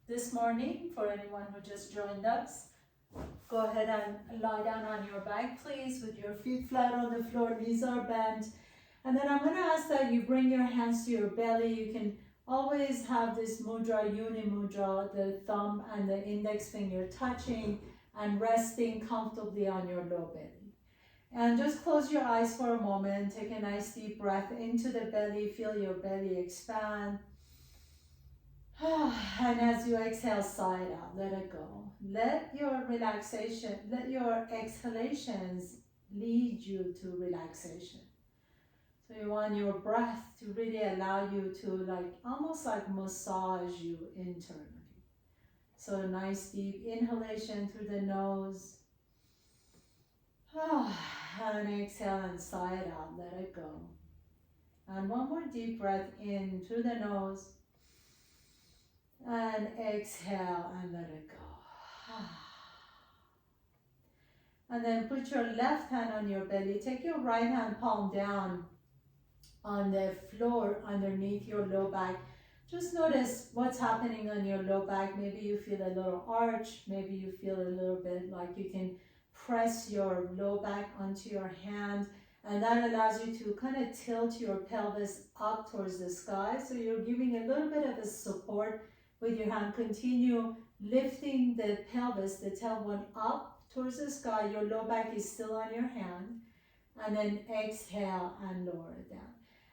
this morning. For anyone who just joined us, go ahead and lie down on your back, please, with your feet flat on the floor, knees are bent. And then I'm going to ask that you bring your hands to your belly. You can always have this mudra, uni mudra, the thumb and the index finger touching and resting comfortably on your low belly. And just close your eyes for a moment. Take a nice deep breath into the belly. Feel your belly expand. And as you exhale, sigh it out. Let it go. Let your relaxation, let your exhalations lead you to relaxation. So you want your breath to really allow you to almost like massage you internally. So a nice deep inhalation through the nose. And exhale and sigh it out. Let it go. And one more deep breath in through the nose. And exhale and let it go. And then put your left hand on your belly. Take your right hand palm down on the floor underneath your low back. Just notice what's happening on your low back. Maybe you feel a little arch. Maybe you feel a little bit like you can press your low back onto your hand. And that allows you to kind of tilt your pelvis up towards the sky. So you're giving a little bit of a support with your hand. Continue lifting the pelvis, the tailbone up towards the sky. Your low back is still on your hand. And then exhale and lower it down.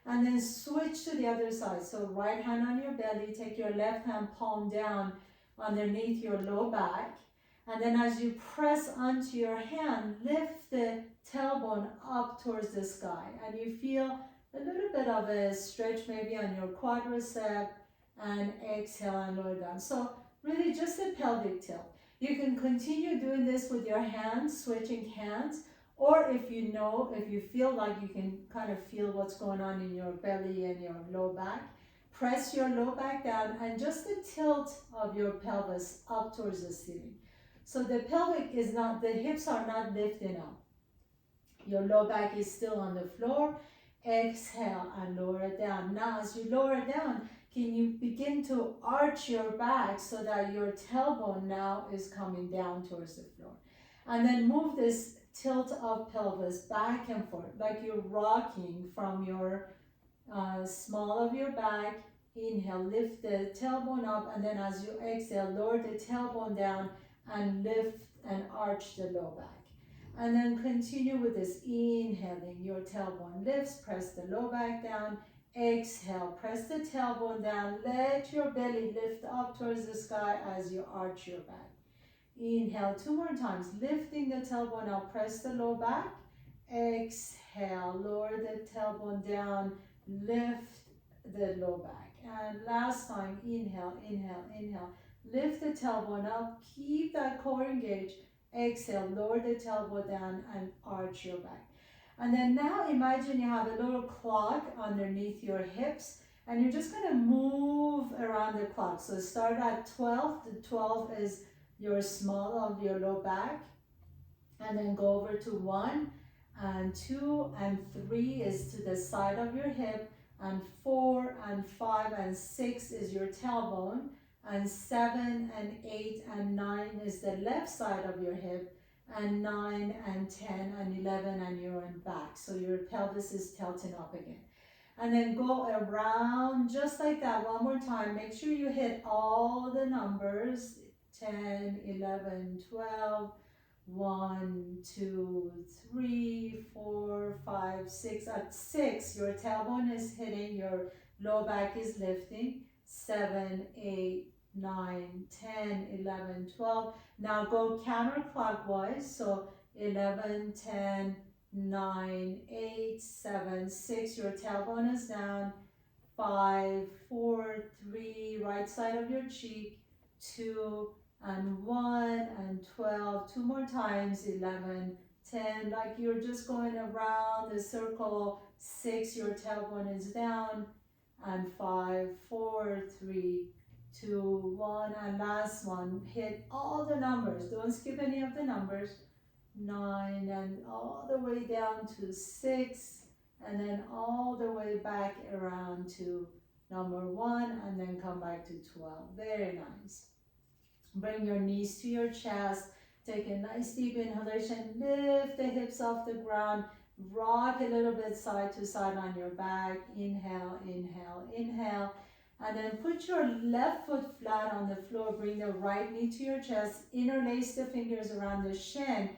And then switch to the other side. So right hand on your belly, take your left hand palm down underneath your low back. And then as you press onto your hand, lift the tailbone up towards the sky. And you feel a little bit of a stretch maybe on your quadricep, and exhale and lower down. So really just a pelvic tilt. You can continue doing this with your hands, switching hands, or if you feel like you can kind of feel what's going on in your belly and your low back, press your low back down and just the tilt of your pelvis up towards the ceiling. So the pelvic is not, the hips are not lifting up. Your low back is still on the floor. Exhale and lower it down. Now as you lower it down, can you begin to arch your back so that your tailbone now is coming down towards the floor. And then move this tilt of pelvis back and forth like you're rocking from your small of your back. Inhale, lift the tailbone up, and then as you exhale, lower the tailbone down and lift and arch the low back. And then continue with this, inhaling, your tailbone lifts, press the low back down. Exhale, press the tailbone down, let your belly lift up towards the sky as you arch your back. Inhale 2 more times, lifting the tailbone up, press the low back. Exhale, lower the tailbone down, lift the low back. And last time, inhale, inhale, inhale. Lift the tailbone up, keep that core engaged. Exhale, lower the tailbone down and arch your back. And then now imagine you have a little clock underneath your hips and you're just going to move around the clock. So start at 12. The 12 is your small of your low back. And then go over to 1 and 2 and 3 is to the side of your hip. And 4 and 5 and 6 is your tailbone. And 7 and 8 and 9 is the left side of your hip. And 9 and 10 and 11 and you're in back. So your pelvis is tilting up again. And then go around just like that one more time. Make sure you hit all the numbers. 10, 11, 12, 1, 2, 3, 4, 5, 6. At 6, your tailbone is hitting, your low back is lifting. 7, 8, 9, 10, 11, 12. Now go counterclockwise. So 11, 10, 9, 8, 7, 6. Your tailbone is down. 5, 4, 3. Right side of your cheek. 2 and 1 and 12. 2 more times. 11, 10. Like you're just going around the circle. 6. Your tailbone is down. And 5, 4, 3, 2, 1, and last one. Hit all the numbers. Don't skip any of the numbers. 9 and all the way down to 6, and then all the way back around to number 1, and then come back to 12. Very nice. Bring your knees to your chest. Take a nice deep inhalation. Lift the hips off the ground. Rock a little bit side to side on your back. Inhale, inhale, inhale. And then put your left foot flat on the floor. Bring the right knee to your chest. Interlace the fingers around the shin.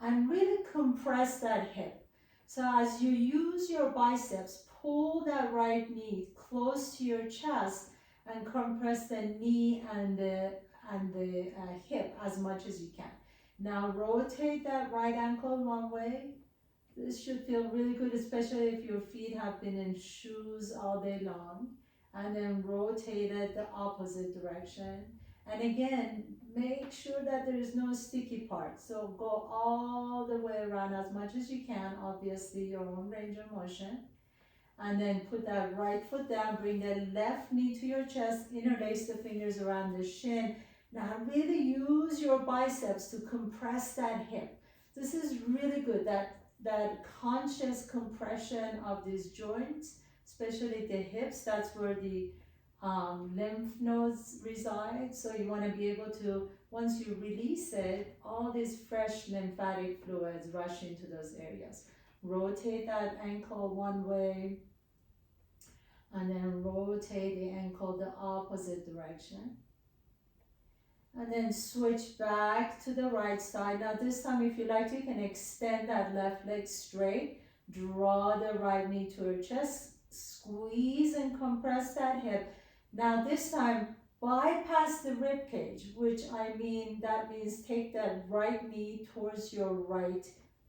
And really compress that hip. So as you use your biceps, pull that right knee close to your chest and compress the knee and the hip as much as you can. Now rotate that right ankle one way. This should feel really good, especially if your feet have been in shoes all day long. And then rotate it the opposite direction. And again, make sure that there is no sticky part. So go all the way around as much as you can, obviously your own range of motion. And then put that right foot down, bring the left knee to your chest, interlace the fingers around the shin. Now really use your biceps to compress that hip. This is really good, that conscious compression of these joints, especially the hips. That's where the lymph nodes reside. So you want to be able to, once you release it, all these fresh lymphatic fluids rush into those areas. Rotate that ankle one way, and then rotate the ankle the opposite direction. And then switch back to the right side. Now this time, if you like, you can extend that left leg straight. Draw the right knee to your chest. Squeeze and compress that hip. Now this time, bypass the rib cage, which that means take that right knee towards your right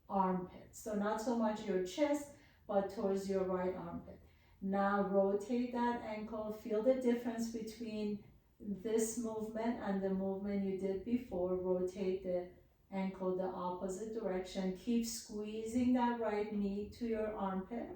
armpit. So not so much your chest, but towards your right armpit. Now rotate that ankle. Feel the difference between this movement and the movement you did before. Rotate the ankle the opposite direction. Keep squeezing that right knee to your armpit.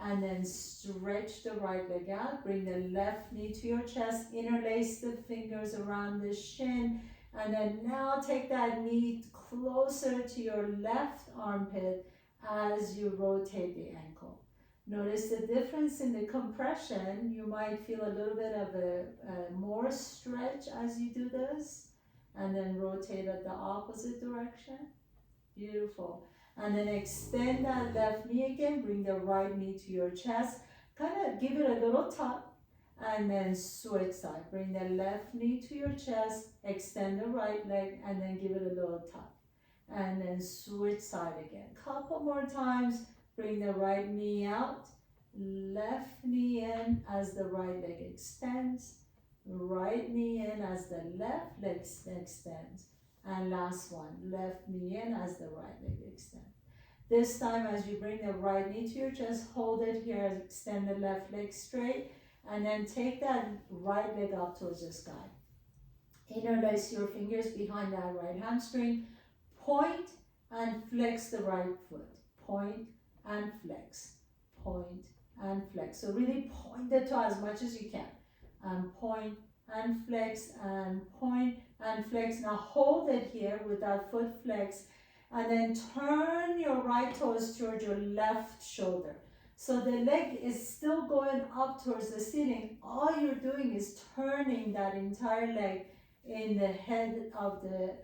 And then stretch the right leg out. Bring the left knee to your chest. Interlace the fingers around the shin. And then now take that knee closer to your left armpit as you rotate the ankle. Notice the difference in the compression. You might feel a little bit of a more stretch as you do this. And then rotate it the opposite direction. Beautiful. And then extend that left knee again. Bring the right knee to your chest. Kind of give it a little tap. And then switch side. Bring the left knee to your chest. Extend the right leg. And then give it a little tap. And then switch side again. Couple more times. Bring the right knee out. Left knee in as the right leg extends. Right knee in as the left leg extends. And last one, left knee in as the right leg extends. This time, as you bring the right knee to your chest, hold it here, extend the left leg straight, and then take that right leg up towards the sky. Interlace your fingers behind that right hamstring. Point and flex the right foot. Point and flex. Point and flex. So really point the toe as much as you can. And point and flex and point and flex. Now hold it here with that foot flex, and then turn your right toes towards your left shoulder. So the leg is still going up towards the ceiling. All you're doing is turning that entire leg in the head of the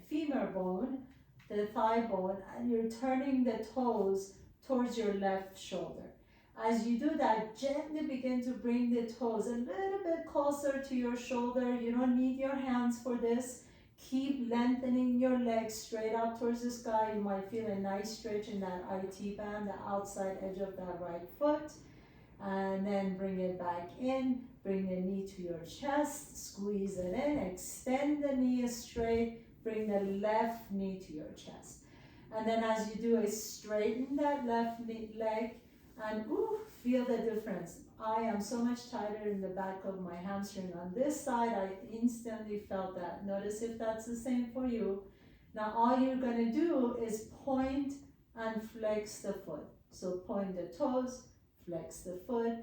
femur bone, the thigh bone, and you're turning the toes towards your left shoulder. As you do that, gently begin to bring the toes a little bit closer to your shoulder. You don't need your hands for this. Keep lengthening your legs straight up towards the sky. You might feel a nice stretch in that IT band, the outside edge of that right foot. And then bring it back in. Bring the knee to your chest. Squeeze it in. Extend the knee straight. Bring the left knee to your chest. And then as you do it, straighten that left leg. And feel the difference. I am so much tighter in the back of my hamstring. On this side, I instantly felt that. Notice if that's the same for you. Now all you're going to do is point and flex the foot. So point the toes, flex the foot.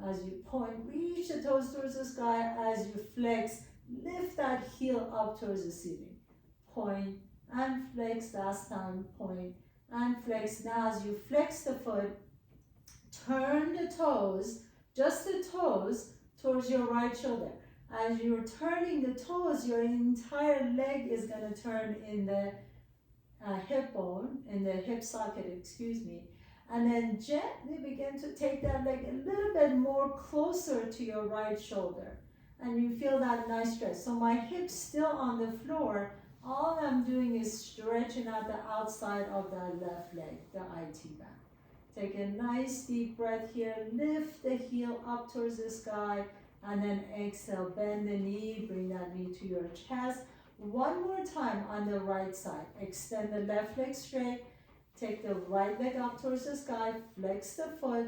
As you point, reach the toes towards the sky. As you flex, lift that heel up towards the ceiling. Point and flex. Last time, point and flex. Now as you flex the foot, turn the toes, just the toes, towards your right shoulder. As you're turning the toes, your entire leg is going to turn in the hip bone, in the hip socket, excuse me. And then gently begin to take that leg a little bit more closer to your right shoulder. And you feel that nice stretch. So my hip's still on the floor. All I'm doing is stretching out the outside of that left leg, the IT band. Take a nice deep breath here. Lift the heel up towards the sky. And then exhale, bend the knee, bring that knee to your chest. One more time on the right side. Extend the left leg straight. Take the right leg up towards the sky. Flex the foot,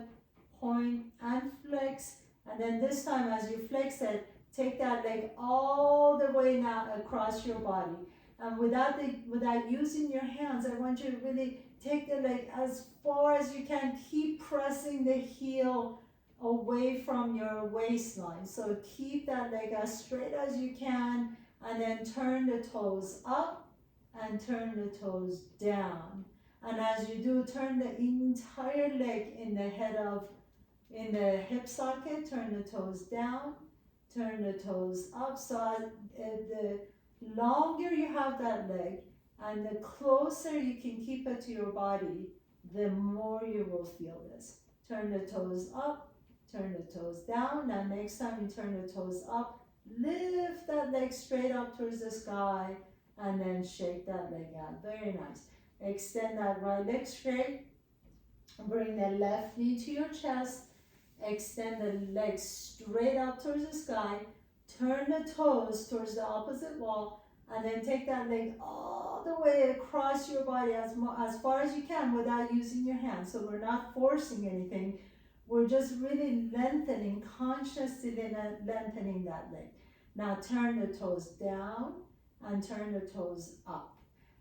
point and flex. And then this time as you flex it, take that leg all the way now across your body. And without using your hands, I want you to really take the leg as far as you can. Keep pressing the heel away from your waistline. So keep that leg as straight as you can, and then turn the toes up and turn the toes down. And as you do, turn the entire leg in the hip socket, turn the toes down, turn the toes up. So the longer you have that leg and the closer you can keep it to your body, the more you will feel this. Turn the toes up, turn the toes down. Now next time you turn the toes up, lift that leg straight up towards the sky and then shake that leg out. Very nice. Extend that right leg straight. Bring the left knee to your chest. Extend the leg straight up towards the sky. Turn the toes towards the opposite wall. And then take that leg all the way across your body as far as you can without using your hands. So we're not forcing anything. We're just really lengthening, consciously lengthening that leg. Now turn the toes down and turn the toes up.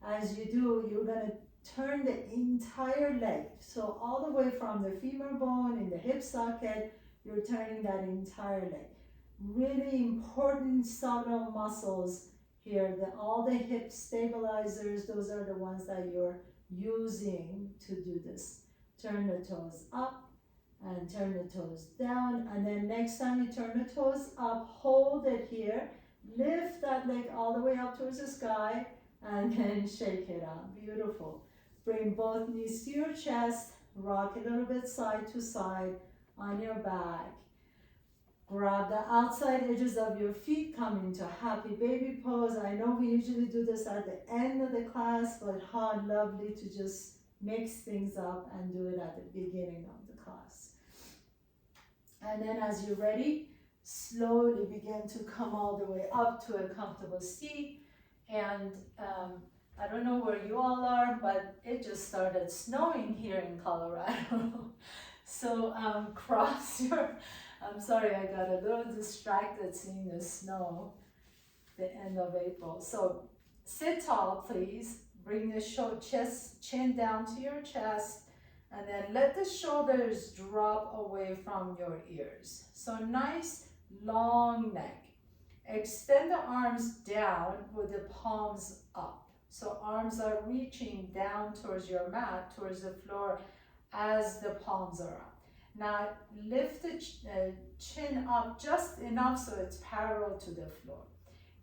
As you do, you're going to turn the entire leg. So all the way from the femur bone in the hip socket, you're turning that entire leg. Really important subtle muscles here. All the hip stabilizers, those are the ones that you're using to do this. Turn the toes up and turn the toes down. And then next time you turn the toes up, hold it here. Lift that leg all the way up towards the sky. And then shake it out. Beautiful. Bring both knees to your chest. Rock a little bit side to side on your back. Grab the outside edges of your feet. Come into happy baby pose. I know we usually do this at the end of the class, but how lovely to just mix things up and do it at the beginning of the class. And then as you're ready, slowly begin to come all the way up to a comfortable seat. And I don't know where you all are, but it just started snowing here in Colorado. So cross your, I'm sorry, I got a little distracted seeing the snow, the end of April. So sit tall, please. Bring the chin down to your chest, and then let the shoulders drop away from your ears. So nice long neck. Extend the arms down with the palms up. So arms are reaching down towards your mat, towards the floor as the palms are up. Now lift the chin up just enough so it's parallel to the floor.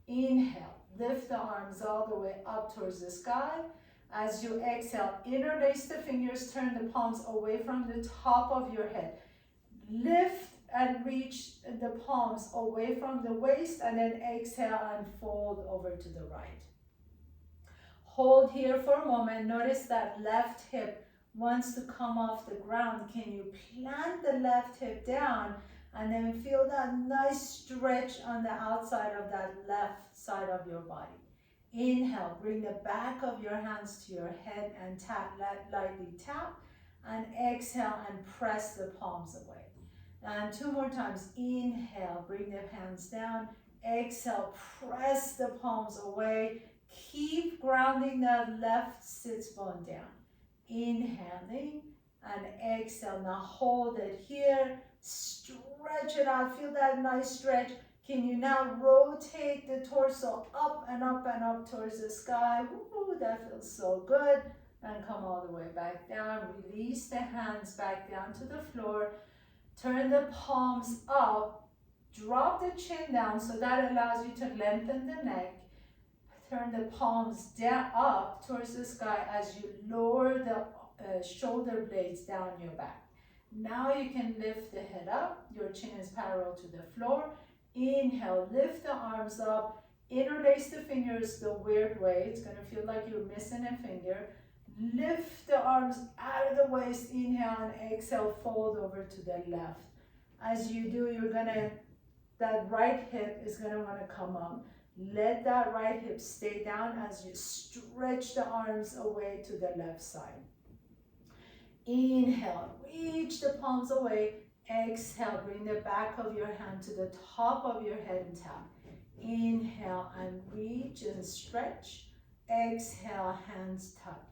Inhale, lift the arms all the way up towards the sky. As you exhale, interlace the fingers, turn the palms away from the top of your head. Lift and reach the palms away from the waist, and then exhale and fold over to the right. Hold here for a moment. Notice that left hip wants to come off the ground. Can you plant the left hip down and then feel that nice stretch on the outside of that left side of your body? Inhale, bring the back of your hands to your head and tap, lightly tap, and exhale and press the palms away. And two more times. Inhale, bring the hands down. Exhale, press the palms away. Keep grounding that left sits bone down. Inhaling and exhale. Now hold it here. Stretch it out. Feel that nice stretch. Can you now rotate the torso up and up and up towards the sky? Ooh, that feels so good. And come all the way back down. Release the hands back down to the floor. Turn the palms up Drop the chin down so that allows you to lengthen the neck. Turn the palms down up towards the sky as you lower the shoulder blades down your back. Now you can lift the head up. Your chin is parallel to the floor. Inhale, lift the arms up. Interlace the fingers the weird way. It's going to feel like you're missing a finger. Lift the arms out of the waist. Inhale and exhale, fold over to the left. As you do, that right hip is going to want to come up. Let that right hip stay down as you stretch the arms away to the left side. Inhale, reach the palms away. Exhale, bring the back of your hand to the top of your head and tap. Inhale and reach and stretch. Exhale, hands tuck.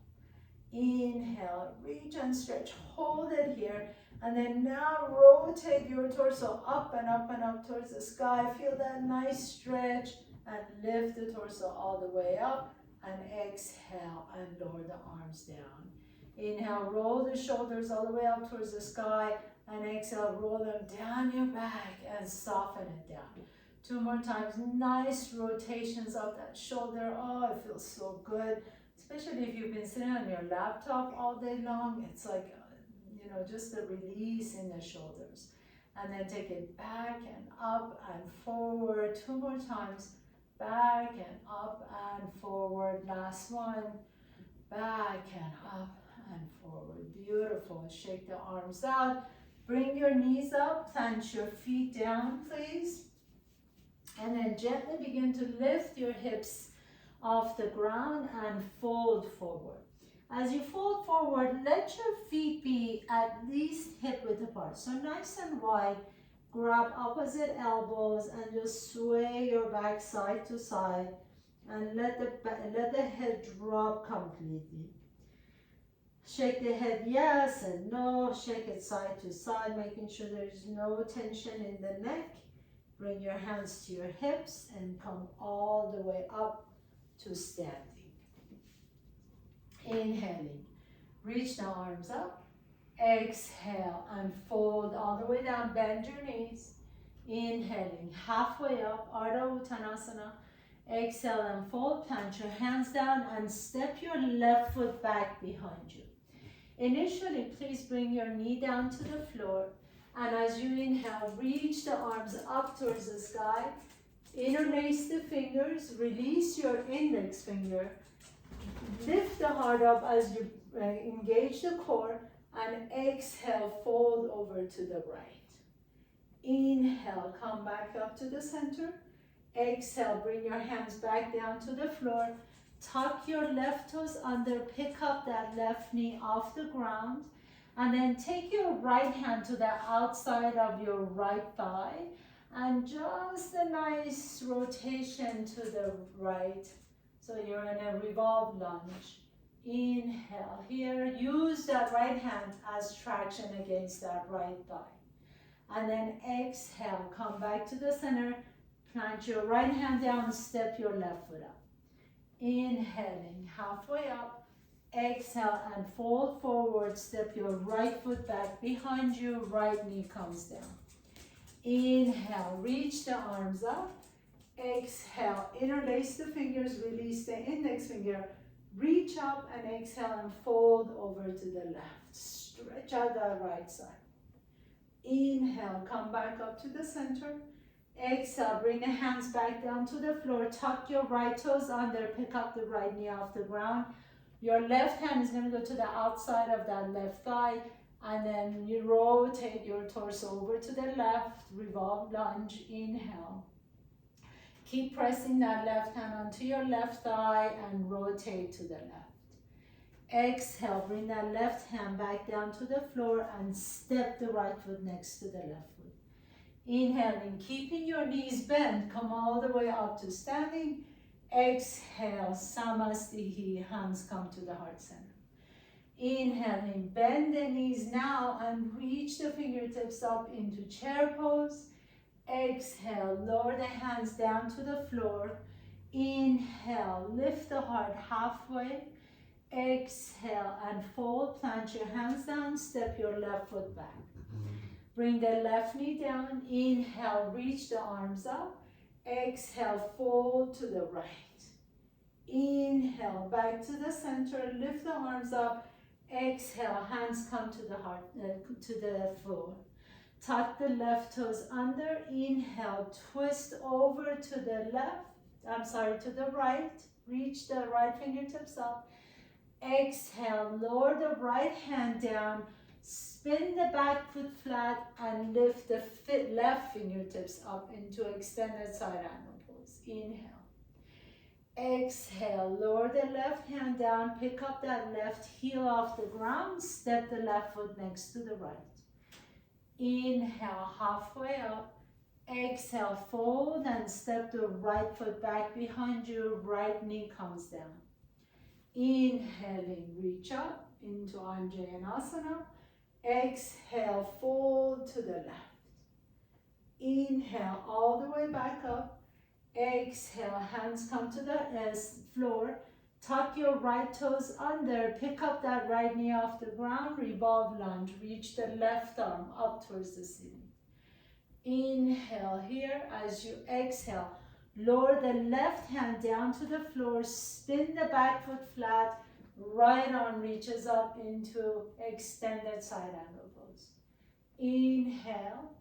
Inhale, reach and stretch. Hold it here. And then now rotate your torso up and up and up towards the sky. Feel that nice stretch and lift the torso all the way up. And exhale and lower the arms down. Inhale, roll the shoulders all the way up towards the sky. And exhale, roll them down your back and soften it down. 2 more times. Nice rotations up that shoulder. Oh, it feels so good. Especially if you've been sitting on your laptop all day long. It's like, just a release in the shoulders. And then take it back and up and forward. 2 more times. Back and up and forward. Last one. Back and up and forward. Beautiful. Shake the arms out. Bring your knees up. Plant your feet down, please. And then gently begin to lift your hips off the ground and fold forward. As you fold forward, let your feet be at least hip width apart. So nice and wide. Grab opposite elbows and just sway your back side to side. And let the head drop completely. Shake the head yes and no. Shake it side to side, making sure there is no tension in the neck. Bring your hands to your hips and come all the way up to standing. Inhaling, reach the arms up. Exhale and fold all the way down, bend your knees. Inhaling, halfway up, Ardha Uttanasana. Exhale and fold, plant your hands down and step your left foot back behind you. Initially, please bring your knee down to the floor. And as you inhale, reach the arms up towards the sky. Interlace the fingers, release your index finger. Lift the heart up as you engage the core. And exhale, fold over to the right. Inhale, come back up to the center. Exhale, bring your hands back down to the floor. Tuck your left toes under, pick up that left knee off the ground. And then take your right hand to the outside of your right thigh. And just a nice rotation to the right. So you're in a revolve lunge. Inhale here. Use that right hand as traction against that right thigh. And then exhale. Come back to the center. Plant your right hand down. Step your left foot up. Inhaling. Halfway up. Exhale and fold forward. Step your right foot back behind you. Right knee comes down. Inhale. Reach the arms up. Exhale. Interlace the fingers. Release the index finger. Reach up and exhale and fold over to the left. Stretch out the right side. Inhale, come back up to the center. Exhale, bring the hands back down to the floor. Tuck your right toes under, pick up the right knee off the ground. Your left hand is going to go to the outside of that left thigh. And then you rotate your torso over to the left. Revolve lunge, inhale. Keep pressing that left hand onto your left thigh and rotate to the left. Exhale, bring that left hand back down to the floor and step the right foot next to the left foot. Inhaling, keeping your knees bent, come all the way up to standing. Exhale, Samastihi, hands come to the heart center. Inhaling, bend the knees now and reach the fingertips up into chair pose. Exhale, lower the hands down to the floor. Inhale, lift the heart halfway. Exhale and fold, plant your hands down, step your left foot back. Bring the left knee down. Inhale, reach the arms up. Exhale, fold to the right. Inhale, back to the center, lift the arms up. Exhale, hands come to the heart, to the floor. Tuck the left toes under. Inhale, twist over to the left, to the right. Reach the right fingertips up. Exhale, lower the right hand down. Spin the back foot flat and lift the left fingertips up into extended side angle pose. Inhale. Exhale, lower the left hand down, pick up that left heel off the ground, step the left foot next to the right. Inhale, halfway up. Exhale, fold and step the right foot back behind you, right knee comes down. Inhaling, reach up into Anjayanasana. Exhale, fold to the left. Inhale, all the way back up. Exhale, hands come to the floor. Tuck your right toes under. Pick up that right knee off the ground. Revolve lunge. Reach the left arm up towards the ceiling. Inhale here. As you exhale, lower the left hand down to the floor. Spin the back foot flat. Right arm reaches up into extended side angle pose. Inhale.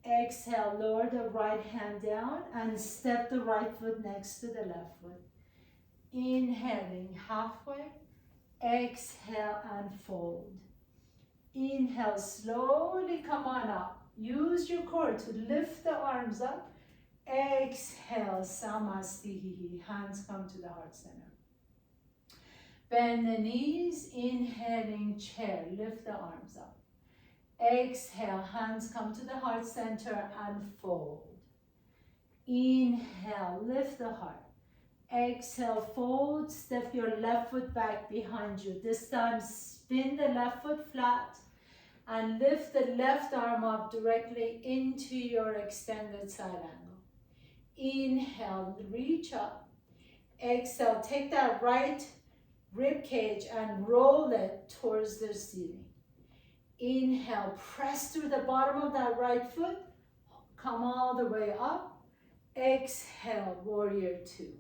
Exhale, lower the right hand down and step the right foot next to the left foot. Inhaling, halfway. Exhale and fold. Inhale, slowly come on up. Use your core to lift the arms up. Exhale, Samastihi. Hands come to the heart center. Bend the knees. Inhaling, chair. Lift the arms up. Exhale, hands come to the heart center and fold. Inhale, lift the heart. Exhale, fold, step your left foot back behind you. This time, spin the left foot flat and lift the left arm up directly into your extended side angle. Inhale, reach up. Exhale, take that right rib cage and roll it towards the ceiling. Inhale, press through the bottom of that right foot. Come all the way up. Exhale, warrior two.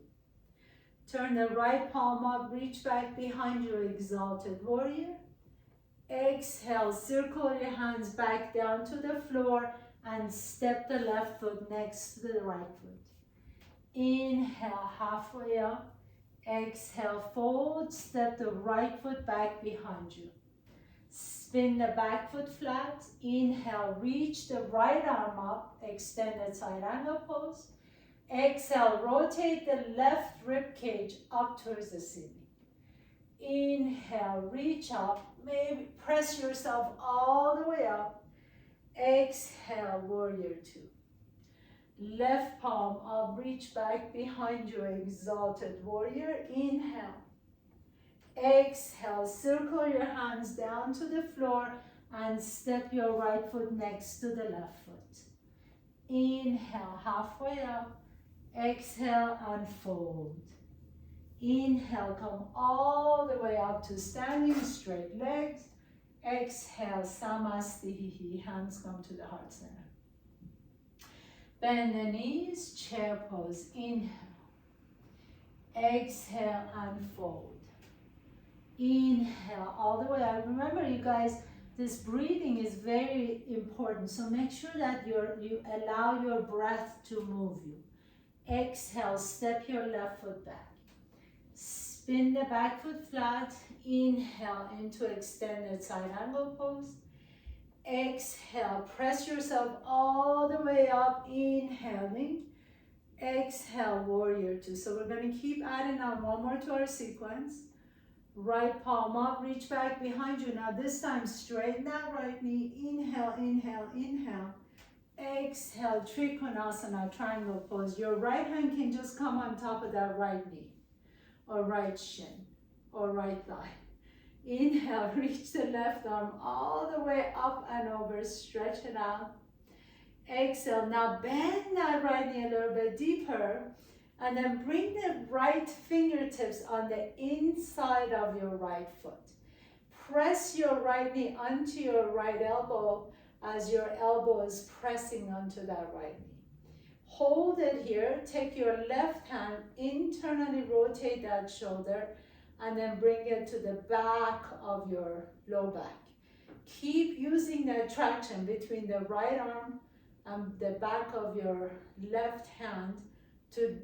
Turn the right palm up, reach back behind you, exalted warrior. Exhale, circle your hands back down to the floor and step the left foot next to the right foot. Inhale, halfway up. Exhale, fold, step the right foot back behind you. Spin the back foot flat. Inhale, reach the right arm up, extended side angle pose. Exhale, rotate the left rib cage up towards the ceiling. Inhale, reach up, maybe press yourself all the way up. Exhale, warrior two. Left palm up, reach back behind you, exalted warrior. Inhale. Exhale, circle your hands down to the floor and step your right foot next to the left foot. Inhale, halfway up. Exhale and fold. Inhale, come all the way up to standing straight legs. Exhale, Samastihi, hands come to the heart center. Bend the knees, chair pose. Inhale. Exhale and fold. Inhale all the way out. Remember, you guys, this breathing is very important. So make sure that you allow your breath to move you. Exhale, step your left foot back. Spin the back foot flat. Inhale into extended side angle pose. Exhale, press yourself all the way up. Inhaling. Exhale, warrior two. So we're going to keep adding on one more to our sequence. Right palm up, reach back behind you. Now this time, straighten that right knee. Inhale, inhale, inhale. Exhale, Trikonasana, triangle pose. Your right hand can just come on top of that right knee, or right shin, or right thigh. Inhale, reach the left arm all the way up and over, stretch it out. Exhale, now bend that right knee a little bit deeper, and then bring the right fingertips on the inside of your right foot. Press your right knee onto your right elbow as your elbow is pressing onto that right knee. Hold it here. Take your left hand, internally rotate that shoulder, and then bring it to the back of your low back. Keep using that traction between the right arm and the back of your left hand to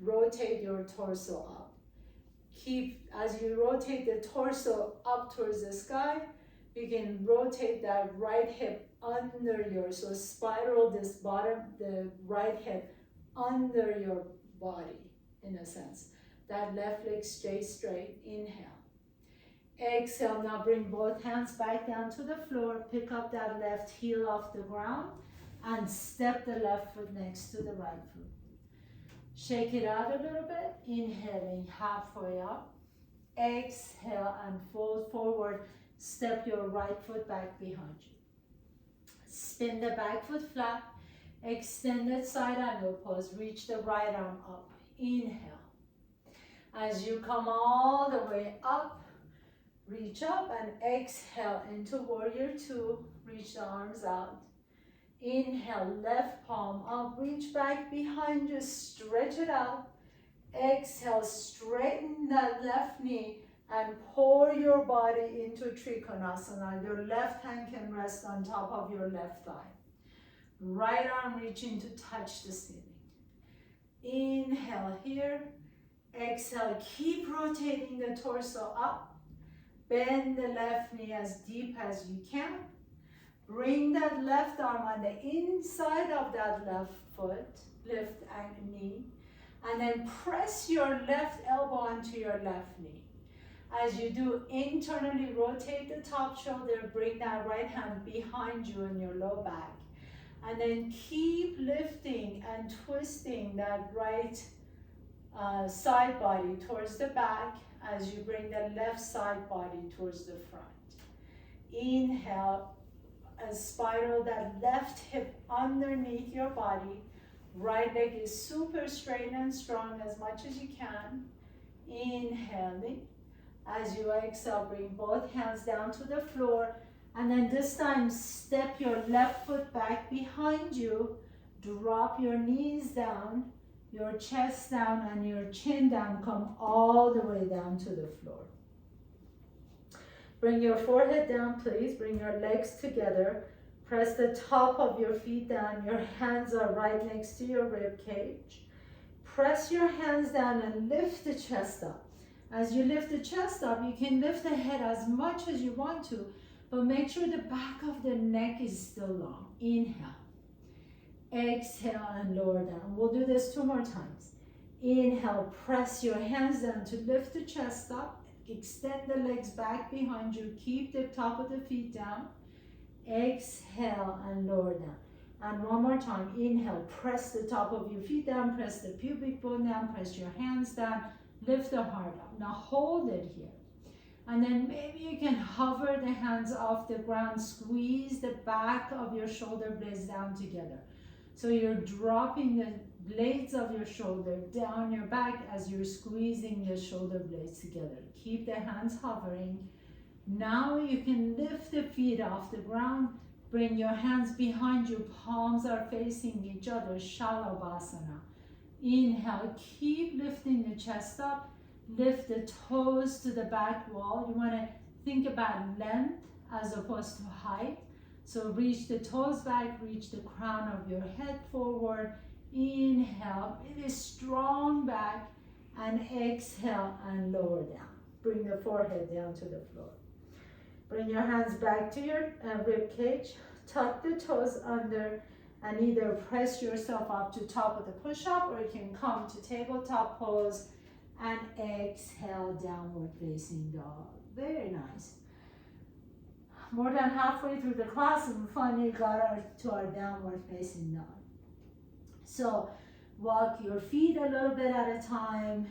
rotate your torso up. Keep, as you rotate the torso up towards the sky, you can rotate that right hip under your, so spiral this bottom, the right hip under your body, in a sense. That left leg stay straight, inhale. Exhale, now bring both hands back down to the floor, pick up that left heel off the ground, and step the left foot next to the right foot. Shake it out a little bit, inhaling halfway up. Exhale and fold forward, step your right foot back behind you. Spin the back foot flat, extended side angle pose, reach the right arm up, inhale. As you come all the way up, reach up and exhale into warrior two, reach the arms out. Inhale, left palm up, reach back behind you, stretch it out. Exhale, straighten that left knee and pour your body into Trikonasana. Your left hand can rest on top of your left thigh. Right arm reaching to touch the ceiling. Inhale here. Exhale, keep rotating the torso up. Bend the left knee as deep as you can. Bring that left arm on the inside of that left foot, left knee, and then press your left elbow onto your left knee. As you do, internally rotate the top shoulder, bring that right hand behind you in your low back. And then keep lifting and twisting that right side body towards the back as you bring the left side body towards the front. Inhale, and spiral that left hip underneath your body. Right leg is super straight and strong as much as you can. Inhaling. As you exhale, bring both hands down to the floor. And then this time, step your left foot back behind you. Drop your knees down, your chest down, and your chin down. Come all the way down to the floor. Bring your forehead down, please. Bring your legs together. Press the top of your feet down. Your hands are right next to your rib cage. Press your hands down and lift the chest up. As you lift the chest up, you can lift the head as much as you want to, but make sure the back of the neck is still long. Inhale. Exhale and lower down. We'll do this 2 more times. Inhale, press your hands down to lift the chest up. Extend the legs back behind you. Keep the top of the feet down. Exhale and lower down. And one more time. Inhale, press the top of your feet down. Press the pubic bone down. Press your hands down. Lift the heart up. Now hold it here. And then maybe you can hover the hands off the ground. Squeeze the back of your shoulder blades down together. So you're dropping the blades of your shoulder down your back as you're squeezing the shoulder blades together. Keep the hands hovering. Now you can lift the feet off the ground. Bring your hands behind you. Palms are facing each other. Shalabhasana. Inhale. Keep lifting the chest up. Lift the toes to the back wall. You want to think about length as opposed to height. So reach the toes back, reach the crown of your head forward. Inhale, really strong back, and exhale and lower down. Bring the forehead down to the floor. Bring your hands back to your rib cage. Tuck the toes under and either press yourself up to top of the push-up, or you can come to tabletop pose and exhale, downward facing dog. Very nice. More than halfway through the class, and we finally got to our downward facing dog. So walk your feet a little bit at a time.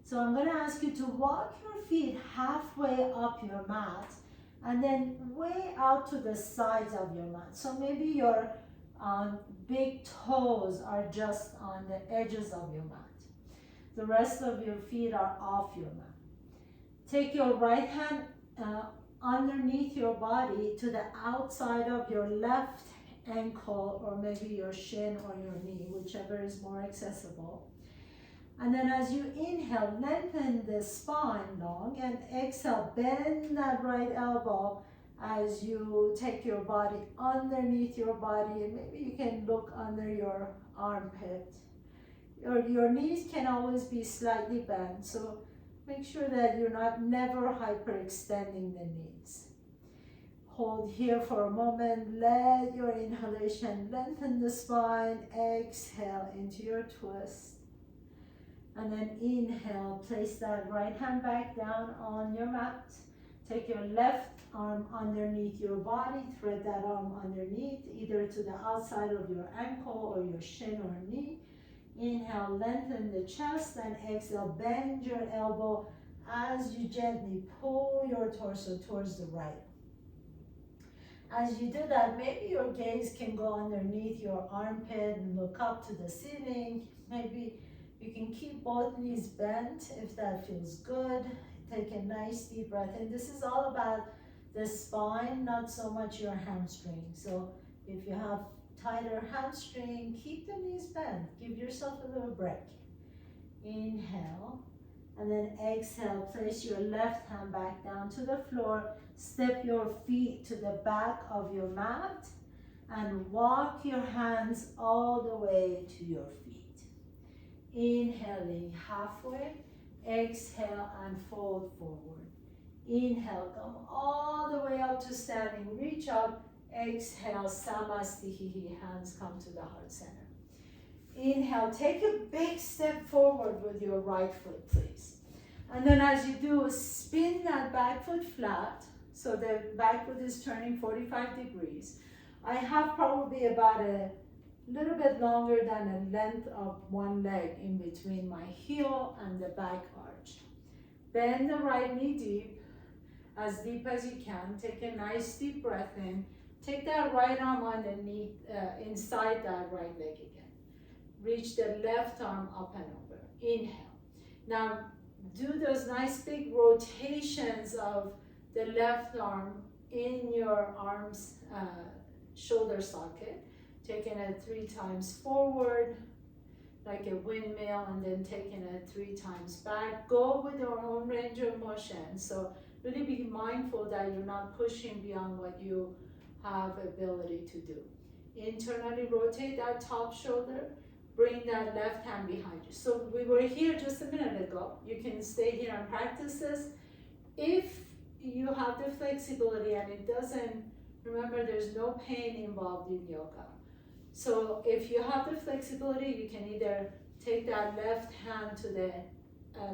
So I'm going to ask you to walk your feet halfway up your mat and then way out to the sides of your mat. So maybe your big toes are just on the edges of your mat. The rest of your feet are off your mat. Take your right hand underneath your body to the outside of your left ankle, or maybe your shin or your knee, whichever is more accessible. And then as you inhale, lengthen the spine long, and exhale, bend that right elbow as you take your body underneath your body, and maybe you can look under your armpit. Your knees can always be slightly bent, so make sure that you're never hyperextending the knees. Hold here for a moment, let your inhalation lengthen the spine, exhale into your twist. And then inhale, place that right hand back down on your mat. Take your left arm underneath your body, thread that arm underneath, either to the outside of your ankle or your shin or knee. Inhale, lengthen the chest, and exhale, bend your elbow as you gently pull your torso towards the right. As you do that, maybe your gaze can go underneath your armpit and look up to the ceiling. Maybe you can keep both knees bent if that feels good. Take a nice deep breath in. This is all about the spine, not so much your hamstring. So if you have tighter hamstring, keep the knees bent. Give yourself a little break. Inhale, and then exhale. Place your left hand back down to the floor. Step your feet to the back of your mat and walk your hands all the way to your feet. Inhaling halfway, exhale and fold forward. Inhale, come all the way up to standing, reach up, exhale, Samastihi, hands come to the heart center. Inhale, take a big step forward with your right foot, please. And then as you do, spin that back foot flat, so the back foot is turning 45 degrees. I have probably about a little bit longer than the length of one leg in between my heel and the back arch. Bend the right knee deep as you can. Take a nice deep breath in. Take that right arm underneath, inside that right leg again. Reach the left arm up and over. Inhale. Now do those nice big rotations of the left arm in your arm's shoulder socket. Taking it 3 times forward, like a windmill, and then taking it 3 times back. Go with your own range of motion. So really be mindful that you're not pushing beyond what you have ability to do. Internally rotate that top shoulder. Bring that left hand behind you. So we were here just a minute ago. You can stay here and practice this. If you have the flexibility and it doesn't, remember there's no pain involved in yoga. So if you have the flexibility, you can either take that left hand to the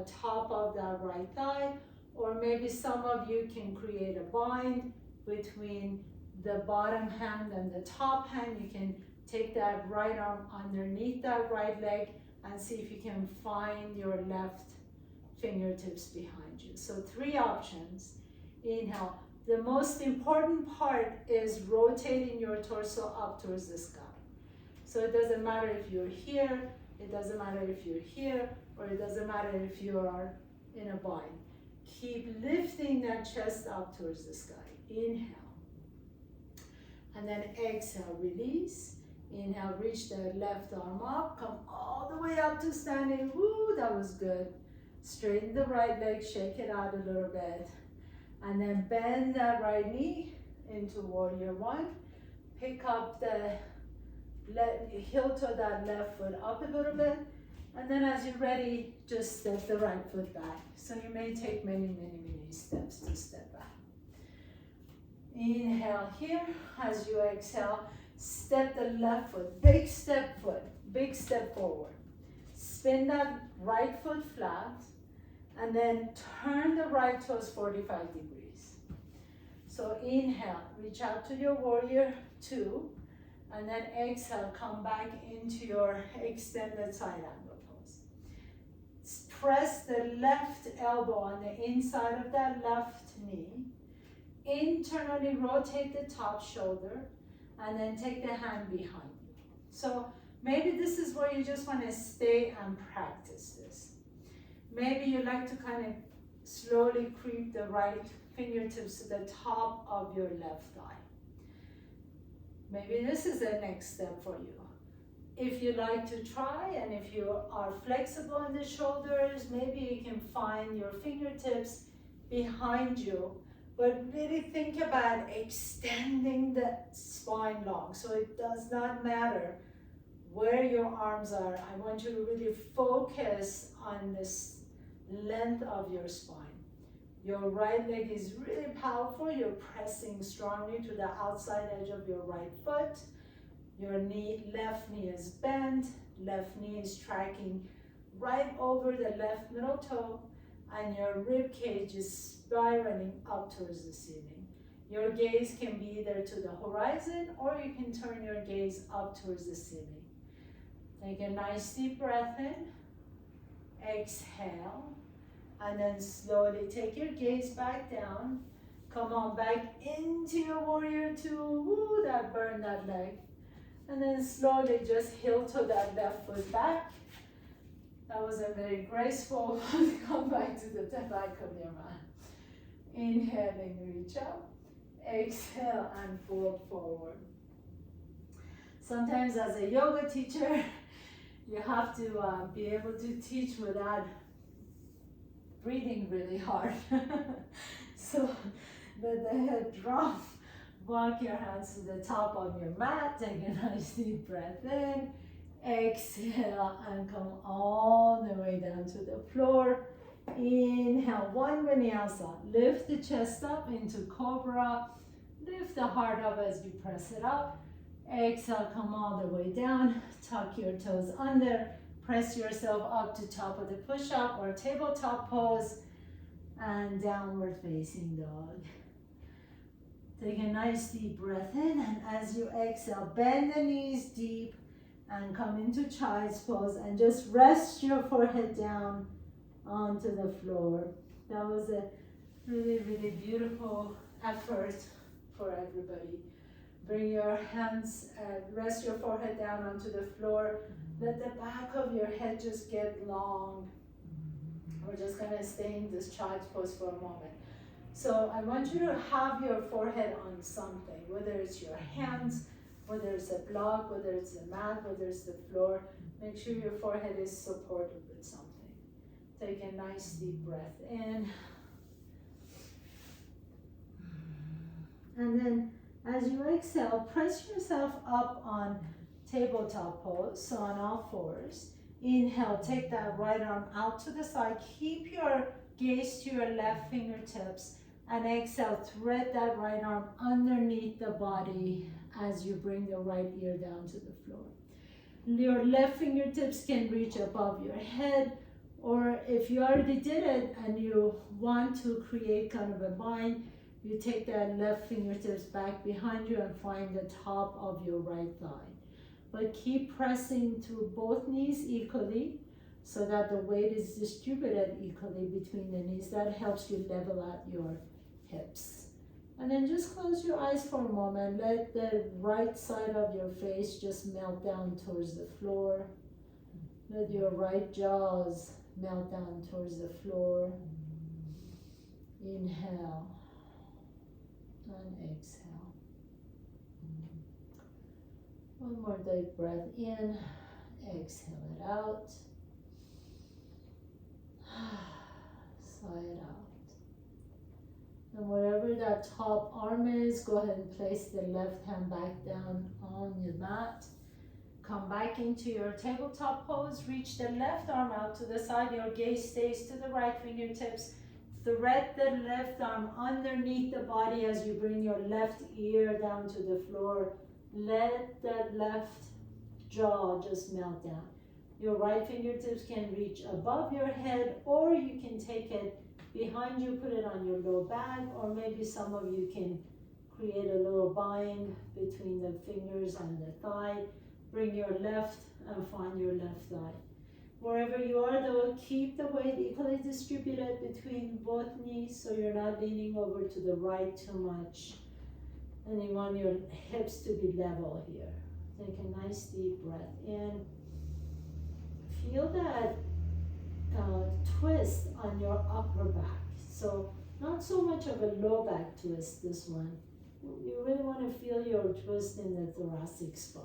top of that right thigh, or maybe some of you can create a bind between the bottom hand and the top hand. You can take that right arm underneath that right leg and see if you can find your left fingertips behind you. So 3 options. Inhale. The most important part is rotating your torso up towards the sky. So it doesn't matter if you're here, it doesn't matter if you're here, or it doesn't matter if you are in a bind. Keep lifting that chest up towards the sky. Inhale. And then exhale, release. Inhale, reach the left arm up, come all the way up to standing. Woo, that was good. Straighten the right leg, shake it out a little bit. And then bend that right knee into warrior 1. Pick up the hilt of that left foot up a little bit. And then as you're ready, just step the right foot back. So you may take many steps to step back. Inhale here. As you exhale, step the left foot, big step forward. Spin that right foot flat, and then turn the right toes 45 degrees. So inhale, reach out to your warrior 2, and then exhale, come back into your extended side angle pose. Press the left elbow on the inside of that left knee. Internally rotate the top shoulder, and then take the hand behind you. So maybe this is where you just want to stay and practice this. Maybe you like to kind of slowly creep the right fingertips to the top of your left thigh. Maybe this is the next step for you. If you like to try, and if you are flexible in the shoulders, maybe you can find your fingertips behind you, but really think about extending the spine long. So it does not matter where your arms are. I want you to really focus on this length of your spine. Your right leg is really powerful. You're pressing strongly to the outside edge of your right foot. Your left knee is bent, left knee is tracking right over the left middle toe, and your rib cage is spiraling up towards the ceiling. Your gaze can be either to the horizon, or you can turn your gaze up towards the ceiling. Take a nice deep breath in, exhale, and then slowly take your gaze back down. Come on back into your warrior two. Woo, that burned that leg. And then slowly just heel to that left foot back. That wasn't very graceful. Come back to the back of your mat. Inhaling, reach up. Exhale and fold forward. Sometimes as a yoga teacher, you have to be able to teach without breathing really hard. So let the head drop. Walk your hands to the top of your mat. Take a nice deep breath in. Exhale and come all the way down to the floor. Inhale, one vinyasa. Lift the chest up into cobra. Lift the heart up as you press it up. Exhale, come all the way down. Tuck your toes under. Press yourself up to top of the push-up or tabletop pose. And downward facing dog. Take a nice deep breath in, and as you exhale, bend the knees deep and come into child's pose, and just rest your forehead down onto the floor. That was a really, really beautiful effort for everybody. Bring your hands, rest your forehead down onto the floor. Let the back of your head just get long. We're just gonna stay in this child's pose for a moment. So I want you to have your forehead on something, whether it's your hands, whether it's a block, whether it's a mat, whether it's the floor. Make sure your forehead is supported with something. Take a nice deep breath in. And then as you exhale, press yourself up on tabletop pose, so on all fours. Inhale, take that right arm out to the side. Keep your gaze to your left fingertips. And exhale, thread that right arm underneath the body as you bring the right ear down to the floor. Your left fingertips can reach above your head, or if you already did it and you want to create kind of a bind, you take that left fingertips back behind you and find the top of your right thigh. But keep pressing to both knees equally so that the weight is distributed equally between the knees. That helps you level out your hips. And then just close your eyes for a moment. Let the right side of your face just melt down towards the floor. Let your right jaws melt down towards the floor. Inhale and exhale. One more deep breath in. Exhale it out. Sigh it out. And wherever that top arm is, go ahead and place the left hand back down on your mat. Come back into your tabletop pose. Reach the left arm out to the side. Your gaze stays to the right fingertips. Thread the left arm underneath the body as you bring your left ear down to the floor. Let that left jaw just melt down. Your right fingertips can reach above your head, or you can take it behind you, put it on your low back, or maybe some of you can create a little bind between the fingers and the thigh. Bring your left and find your left thigh. Wherever you are though, keep the weight equally distributed between both knees so you're not leaning over to the right too much. And you want your hips to be level here. Take a nice deep breath in. Feel that twist on your upper back. So Not so much of a low back twist, this one. You really want to feel your twist in the thoracic spine,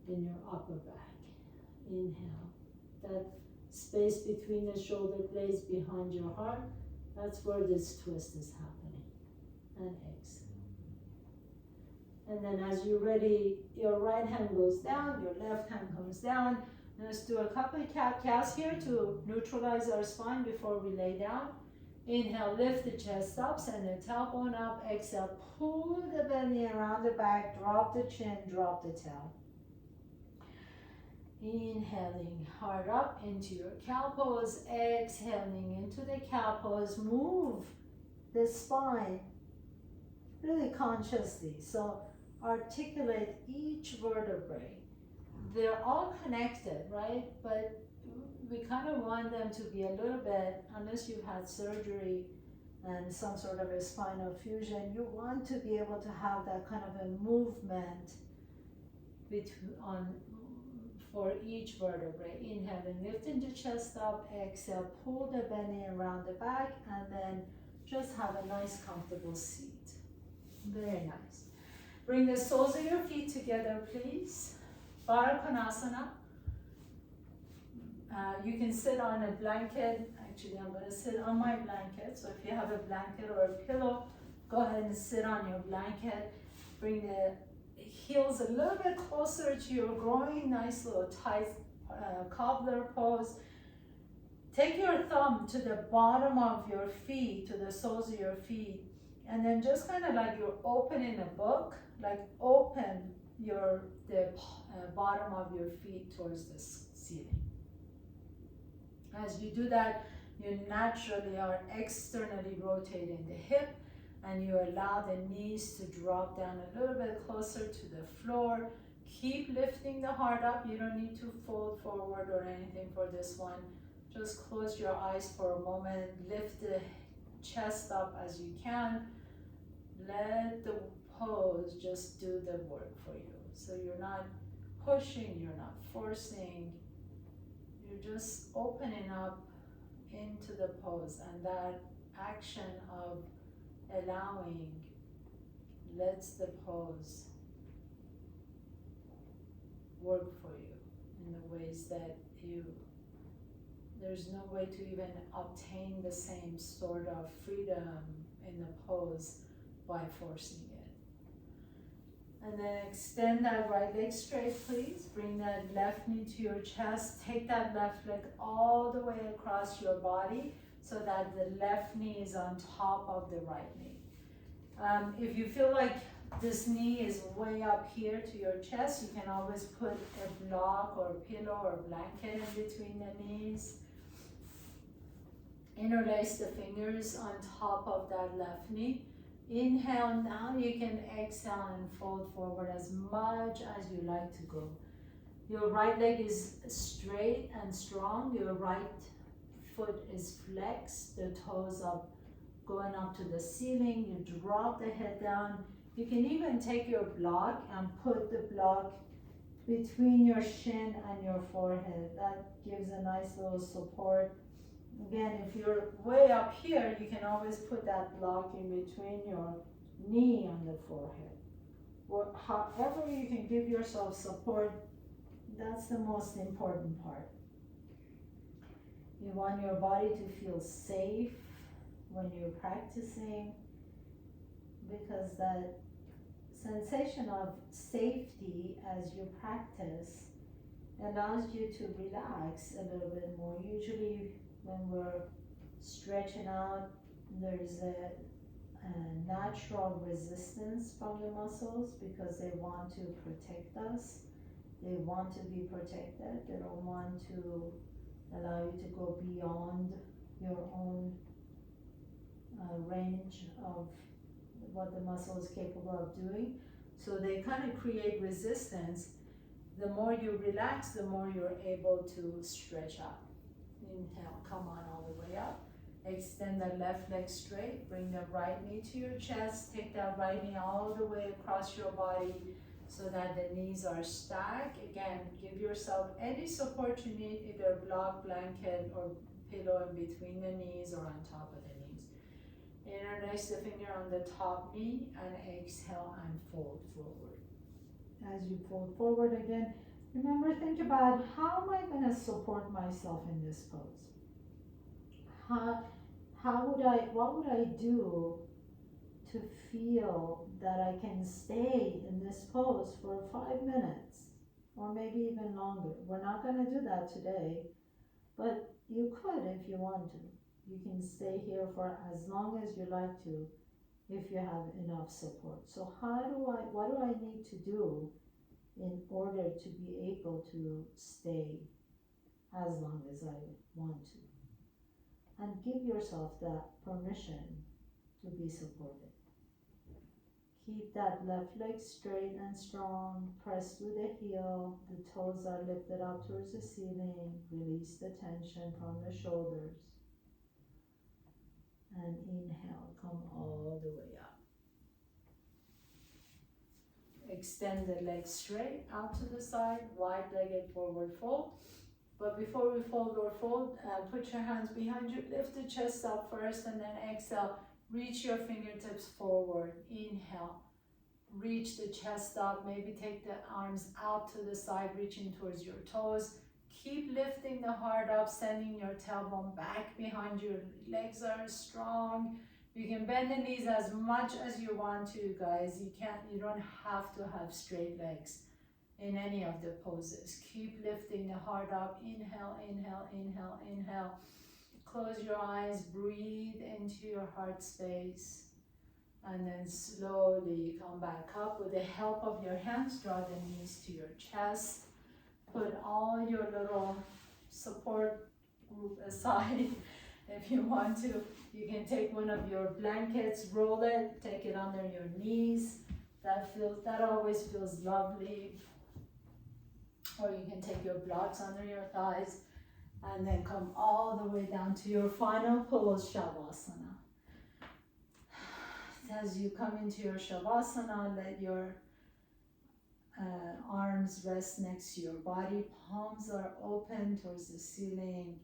in your upper back. Inhale. That space between the shoulder blades behind your heart, that's where this twist is happening. And exhale. And then as you're ready, your right hand goes down, your left hand comes down. Let's do a couple of cat-cows here to neutralize our spine before we lay down. Inhale, lift the chest up, send the tailbone up. Exhale, pull the belly around the back, drop the chin, drop the tail. Inhaling hard up into your cow pose, exhaling into the cow pose. Move the spine really consciously. So articulate each vertebrae. They're all connected, right? But we kind of want them to be a little bit, unless you've had surgery and some sort of a spinal fusion, you want to be able to have that kind of a movement for each vertebrae. Inhaling, lifting the chest up, exhale, pull the belly around the back, and then just have a nice comfortable seat. Very nice. Bring the soles of your feet together, please. Baddha Konasana. You can sit on a blanket. Actually, I'm going to sit on my blanket. So if you have a blanket or a pillow, go ahead and sit on your blanket. Bring the heels a little bit closer to your groin. Nice little tight cobbler pose. Take your thumb to the bottom of your feet, to the soles of your feet, and then just kind of like you're opening a book, like open the bottom of your feet towards the ceiling. As you do that, you naturally are externally rotating the hip, and you allow the knees to drop down a little bit closer to the floor. Keep lifting the heart up. You don't need to fold forward or anything for this one. Just close your eyes for a moment. Lift the chest up as you can. Let the pose just do the work for you. So you're not pushing, you're not forcing. You're just opening up into the pose, and that action of allowing lets the pose work for you in the ways that there's no way to even obtain the same sort of freedom in the pose by forcing it. And then extend that right leg straight, please. Bring that left knee to your chest. Take that left leg all the way across your body so that the left knee is on top of the right knee. If you feel like this knee is way up here to your chest, you can always put a block or a pillow or a blanket in between the knees. Interlace the fingers on top of that left knee. Inhale, now you can exhale and fold forward as much as you like to go. Your right leg is straight and strong. Your right foot is flexed, the toes up, going up to the ceiling. You drop the head down. You can even take your block and put the block between your shin and your forehead. That gives a nice little support. Again, if you're way up here, you can always put that block in between your knee and the forehead. Or however you can give yourself support, that's the most important part. You want your body to feel safe when you're practicing, because that sensation of safety as you practice allows you to relax a little bit more. Usually when we're stretching out, there's a natural resistance from the muscles because they want to protect us. They want to be protected. They don't want to allow you to go beyond your own range of what the muscle is capable of doing. So they kind of create resistance. The more you relax, the more you're able to stretch out. Inhale, come on all the way up. Extend the left leg straight. Bring the right knee to your chest. Take that right knee all the way across your body so that the knees are stacked. Again, give yourself any support you need, either block, blanket, or pillow in between the knees or on top of the knees. Interlace the finger on the top knee and exhale and fold forward. As you fold forward again, remember, think about, how am I going to support myself in this pose? What would I do to feel that I can stay in this pose for 5 minutes or maybe even longer? We're not going to do that today, but you could if you want to. You can stay here for as long as you like to if you have enough support. So what do I need to do in order to be able to stay as long as I want to? And give yourself that permission to be supported. Keep that left leg straight and strong. Press through the heel. The toes are lifted up towards the ceiling. Release the tension from the shoulders. And inhale, come all the way up. Extend the legs straight out to the side, wide-legged forward fold. But before we fold or fold, put your hands behind you, lift the chest up first, and then exhale. Reach your fingertips forward. Inhale. Reach the chest up. Maybe take the arms out to the side, reaching towards your toes. Keep lifting the heart up, sending your tailbone back behind you. Legs are strong. You can bend the knees as much as you want to, guys. You don't have to have straight legs in any of the poses. Keep lifting the heart up. Inhale, inhale, inhale, inhale. Close your eyes, breathe into your heart space, and then slowly come back up. With the help of your hands, draw the knees to your chest. Put all your little support group aside. If you want to, you can take one of your blankets, roll it, take it under your knees. That always feels lovely. Or you can take your blocks under your thighs and then come all the way down to your final pose, Shavasana. As you come into your Shavasana, let your arms rest next to your body. Palms are open towards the ceiling.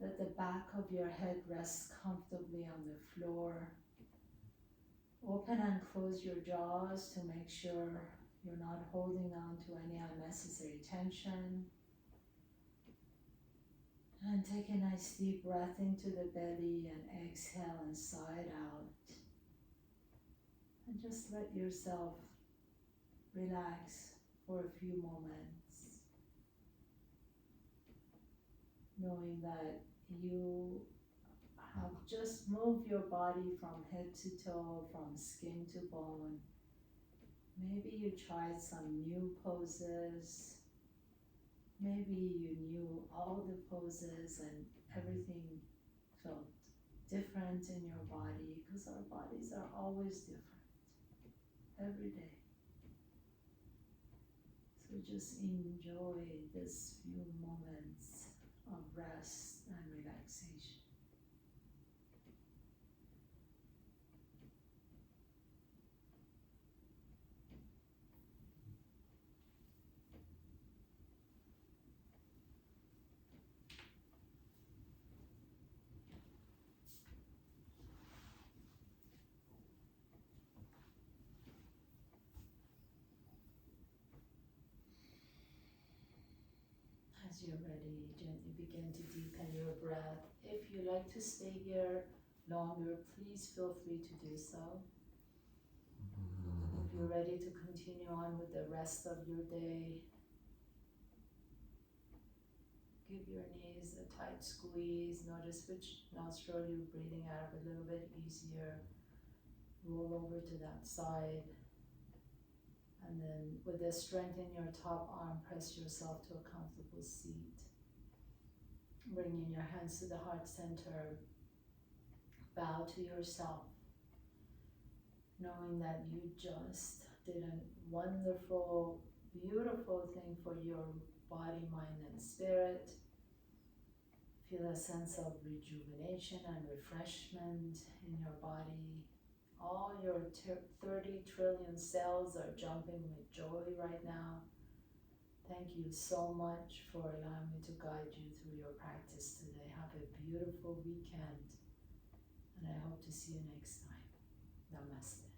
Let the back of your head rest comfortably on the floor. Open and close your jaws to make sure you're not holding on to any unnecessary tension. And take a nice deep breath into the belly and exhale and side out. And just let yourself relax for a few moments, knowing that you have just moved your body from head to toe, from skin to bone. Maybe you tried some new poses. Maybe you knew all the poses and everything felt different in your body, because our bodies are always different every day. So just enjoy this few moments of rest and relaxation. As you're ready, gently begin to deepen your breath. If you like to stay here longer, please feel free to do so. If you're ready to continue on with the rest of your day, give your knees a tight squeeze. Notice which nostril you're breathing out of a little bit easier. Roll over to that side. And then with the strength in your top arm, press yourself to a comfortable seat. Bringing your hands to the heart center. Bow to yourself, knowing that you just did a wonderful, beautiful thing for your body, mind, and spirit. Feel a sense of rejuvenation and refreshment in your body. All your 30 trillion cells are jumping with joy right now. Thank you so much for allowing me to guide you through your practice today. Have a beautiful weekend. and I hope to see you next time. Namaste.